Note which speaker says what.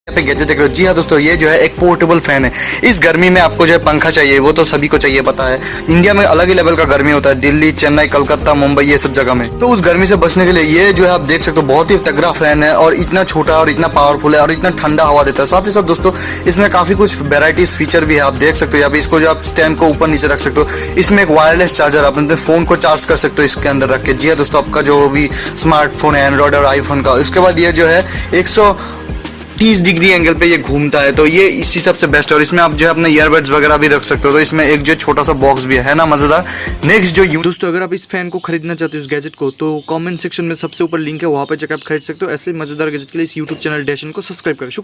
Speaker 1: पे गैजेट देख रहे हो। जी हाँ दोस्तों, ये जो है एक पोर्टेबल फैन है। इस गर्मी में आपको जो है पंखा चाहिए, वो तो सभी को चाहिए, पता है। इंडिया में अलग ही लेवल का गर्मी होता है, दिल्ली, चेन्नई, कलकत्ता, मुंबई, ये सब जगह में। तो उस गर्मी से बचने के लिए ये जो है आप देख सकते हो, बहुत ही तगड़ा फैन है और इतना छोटा और इतना पावरफुल है और इतना ठंडा हवा देता है। साथ ही साथ दोस्तों इसमें काफी कुछ वेराइटीज फीचर भी है, आप देख सकते हो। यहाँ पे इसको जो आप स्टैंड को ऊपर नीचे रख सकते हो। इसमें एक वायरलेस चार्जर, आप अपने फोन को चार्ज कर सकते हो इसके अंदर रख के। जी हाँ दोस्तों, आपका जो भी स्मार्टफोन है, एंड्रॉइड और आईफोन का। उसके बाद ये जो है 130 डिग्री एंगल पे ये घूमता है, तो ये इसी सबसे बेस्ट है। और इसमें आप जो है अपने ईयरबड्स वगैरह भी रख सकते हो। तो इसमें एक जो छोटा सा बॉक्स भी है ना, मजेदार। नेक्स्ट जो दोस्तों, अगर आप इस फैन को खरीदना चाहते हो, इस गैजेट को, तो कमेंट सेक्शन में सबसे ऊपर लिंक है, वहां पे जाकर आप खरीद सकते हो। ऐसे मजेदार गैजेट के लिए इस यूट्यूब चैनल डैशन को सब्सक्राइब करें।